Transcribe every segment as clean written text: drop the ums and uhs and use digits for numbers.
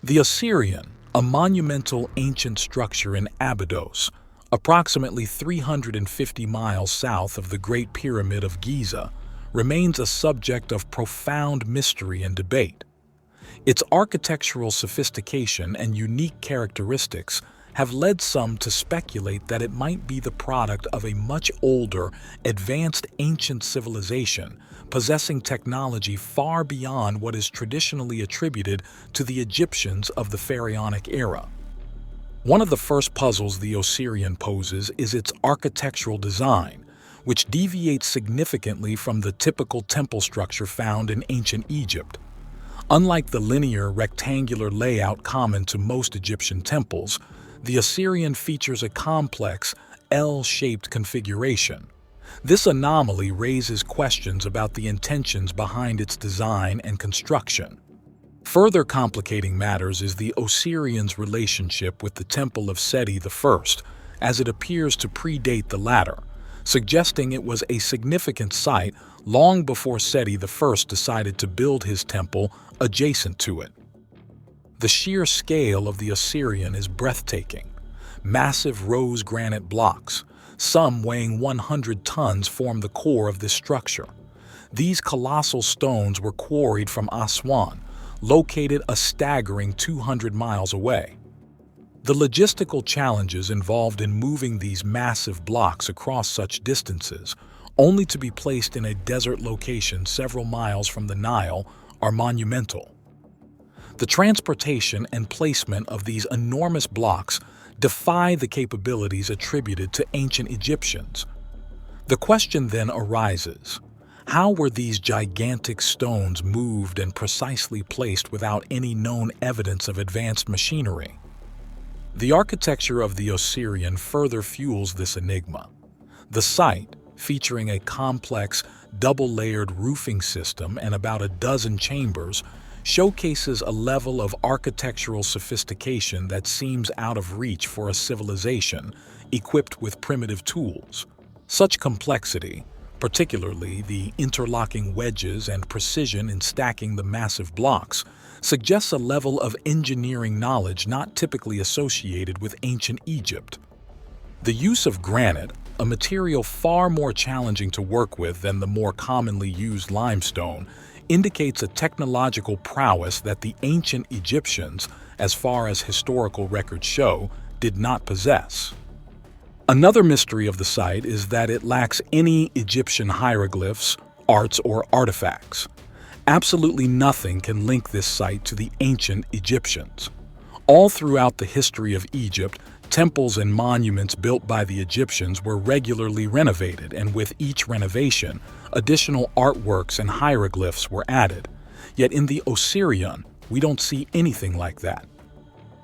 The Osirion, a monumental ancient structure in Abydos, approximately 350 miles south of the Great Pyramid of Giza, remains a subject of profound mystery and debate. Its architectural sophistication and unique characteristics have led some to speculate that it might be the product of a much older, advanced ancient civilization possessing technology far beyond what is traditionally attributed to the Egyptians of the Pharaonic era. One of the first puzzles the Osirion poses is its architectural design, which deviates significantly from the typical temple structure found in ancient Egypt. Unlike the linear, rectangular layout common to most Egyptian temples, the Osirion features a complex, L-shaped configuration. This anomaly raises questions about the intentions behind its design and construction. Further complicating matters is the Osirion's relationship with the Temple of Seti I, as it appears to predate the latter, suggesting it was a significant site long before Seti I decided to build his temple adjacent to it. The sheer scale of the Osirion is breathtaking. Massive rose granite blocks, some weighing 100 tons, form the core of this structure. These colossal stones were quarried from Aswan, located a staggering 200 miles away. The logistical challenges involved in moving these massive blocks across such distances, only to be placed in a desert location several miles from the Nile, are monumental. The transportation and placement of these enormous blocks defy the capabilities attributed to ancient Egyptians. The question then arises: how were these gigantic stones moved and precisely placed without any known evidence of advanced machinery? The architecture of the Osirion further fuels this enigma. The site, featuring a complex, double-layered roofing system and about a dozen chambers, showcases a level of architectural sophistication that seems out of reach for a civilization equipped with primitive tools. Such complexity, particularly the interlocking wedges and precision in stacking the massive blocks, suggests a level of engineering knowledge not typically associated with ancient Egypt. The use of granite, a material far more challenging to work with than the more commonly used limestone, indicates a technological prowess that the ancient Egyptians, as far as historical records show, did not possess. Another mystery of the site is that it lacks any Egyptian hieroglyphs, arts, or artifacts. Absolutely nothing can link this site to the ancient Egyptians. All throughout the history of Egypt, temples and monuments built by the Egyptians were regularly renovated, and with each renovation, additional artworks and hieroglyphs were added. Yet in the Osirion, we don't see anything like that.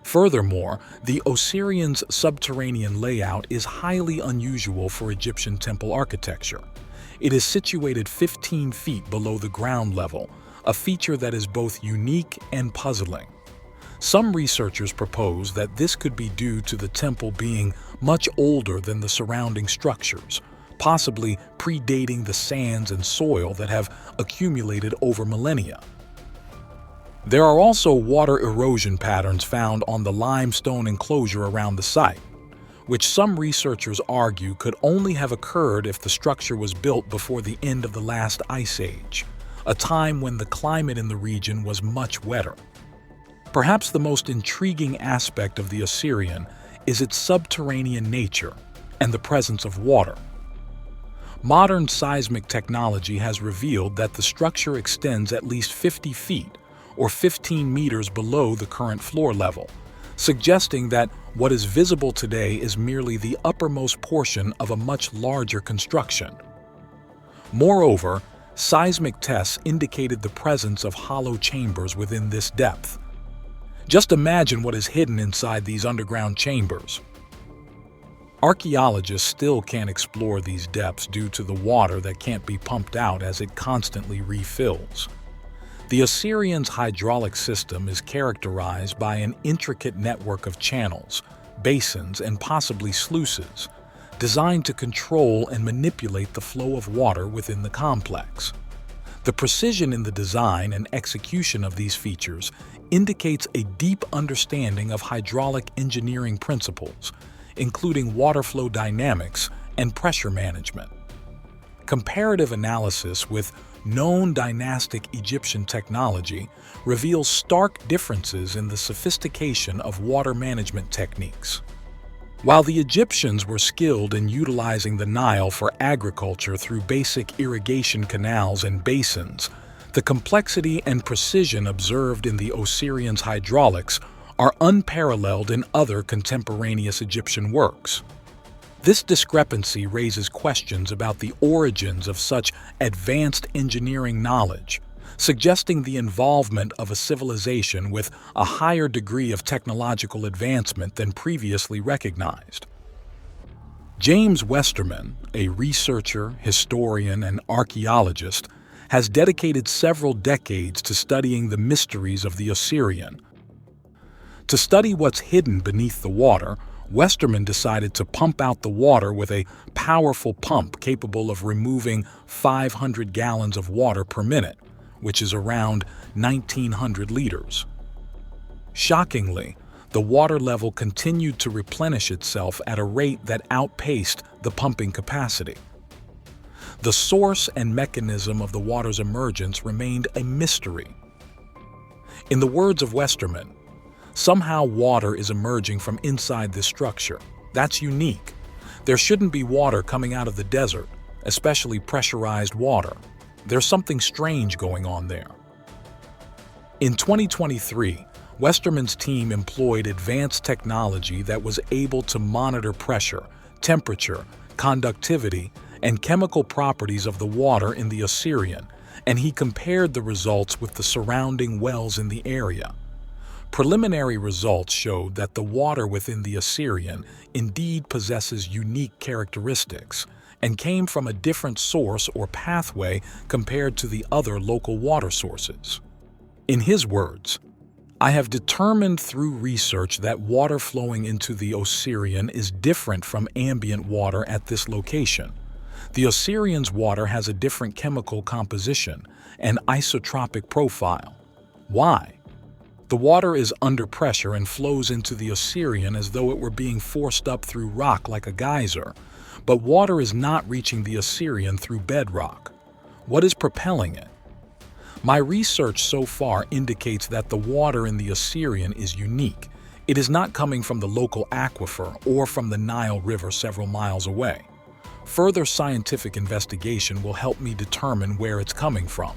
Furthermore, the Osirion's subterranean layout is highly unusual for Egyptian temple architecture. It is situated 15 feet below the ground level, a feature that is both unique and puzzling. Some researchers propose that this could be due to the temple being much older than the surrounding structures, possibly predating the sands and soil that have accumulated over millennia. There are also water erosion patterns found on the limestone enclosure around the site, which some researchers argue could only have occurred if the structure was built before the end of the last ice age, a time when the climate in the region was much wetter. Perhaps the most intriguing aspect of the Osirion is its subterranean nature and the presence of water. Modern seismic technology has revealed that the structure extends at least 50 feet, or 15 meters below the current floor level, suggesting that what is visible today is merely the uppermost portion of a much larger construction. Moreover, seismic tests indicated the presence of hollow chambers within this depth. Just imagine what is hidden inside these underground chambers. Archaeologists still can't explore these depths due to the water that can't be pumped out as it constantly refills. The Osirion's hydraulic system is characterized by an intricate network of channels, basins, and possibly sluices, designed to control and manipulate the flow of water within the complex. The precision in the design and execution of these features indicates a deep understanding of hydraulic engineering principles, including water flow dynamics and pressure management. Comparative analysis with known dynastic Egyptian technology reveals stark differences in the sophistication of water management techniques. While the Egyptians were skilled in utilizing the Nile for agriculture through basic irrigation canals and basins, the complexity and precision observed in the Osirion's hydraulics are unparalleled in other contemporaneous Egyptian works. This discrepancy raises questions about the origins of such advanced engineering knowledge, suggesting the involvement of a civilization with a higher degree of technological advancement than previously recognized. James Westerman, a researcher, historian, and archaeologist, has dedicated several decades to studying the mysteries of the Osirion. To study what's hidden beneath the water, Westerman decided to pump out the water with a powerful pump capable of removing 500 gallons of water per minute, which is around 1,900 liters. Shockingly, the water level continued to replenish itself at a rate that outpaced the pumping capacity. The source and mechanism of the water's emergence remained a mystery. In the words of Westerman, somehow water is emerging from inside this structure. That's unique. There shouldn't be water coming out of the desert, especially pressurized water. There's something strange going on there. In 2023, Westerman's team employed advanced technology that was able to monitor pressure, temperature, conductivity, and chemical properties of the water in the Osirion, and he compared the results with the surrounding wells in the area. Preliminary results showed that the water within the Osirion indeed possesses unique characteristics and came from a different source or pathway compared to the other local water sources. In his words, "I have determined through research that water flowing into the Osirion is different from ambient water at this location. The Osirion's water has a different chemical composition and isotropic profile. Why? The water is under pressure and flows into the Osirion as though it were being forced up through rock like a geyser, but water is not reaching the Osirion through bedrock. What is propelling it? My research so far indicates that the water in the Osirion is unique. It is not coming from the local aquifer or from the Nile River several miles away. Further scientific investigation will help me determine where it's coming from."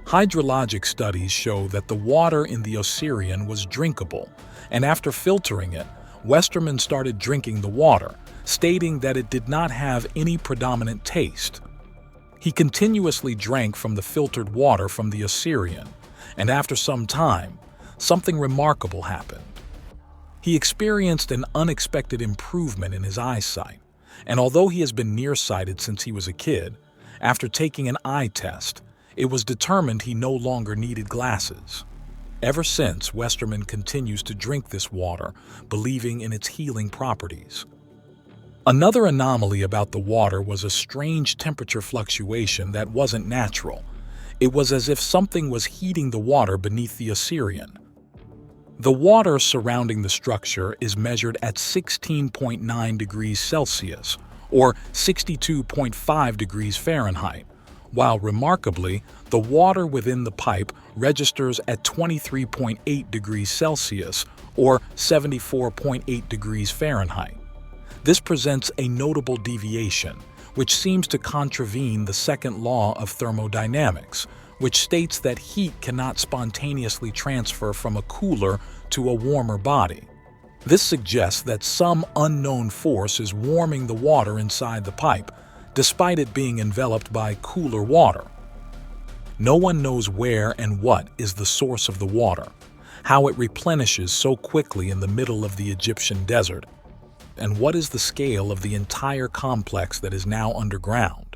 Hydrologic studies show that the water in the Osirion was drinkable, and after filtering it, Westerman started drinking the water, stating that it did not have any predominant taste. He continuously drank from the filtered water from the Osirion, and after some time, something remarkable happened. He experienced an unexpected improvement in his eyesight, and although he has been nearsighted since he was a kid, after taking an eye test, it was determined he no longer needed glasses. Ever since, Westerman continues to drink this water, believing in its healing properties. Another anomaly about the water was a strange temperature fluctuation that wasn't natural. It was as if something was heating the water beneath the Osirion. The water surrounding the structure is measured at 16.9 degrees Celsius, or 62.5 degrees Fahrenheit, while remarkably, the water within the pipe registers at 23.8 degrees Celsius, or 74.8 degrees Fahrenheit. This presents a notable deviation, which seems to contravene the second law of thermodynamics, which states that heat cannot spontaneously transfer from a cooler to a warmer body. This suggests that some unknown force is warming the water inside the pipe, despite it being enveloped by cooler water. No one knows where and what is the source of the water, how it replenishes so quickly in the middle of the Egyptian desert, and what is the scale of the entire complex that is now underground.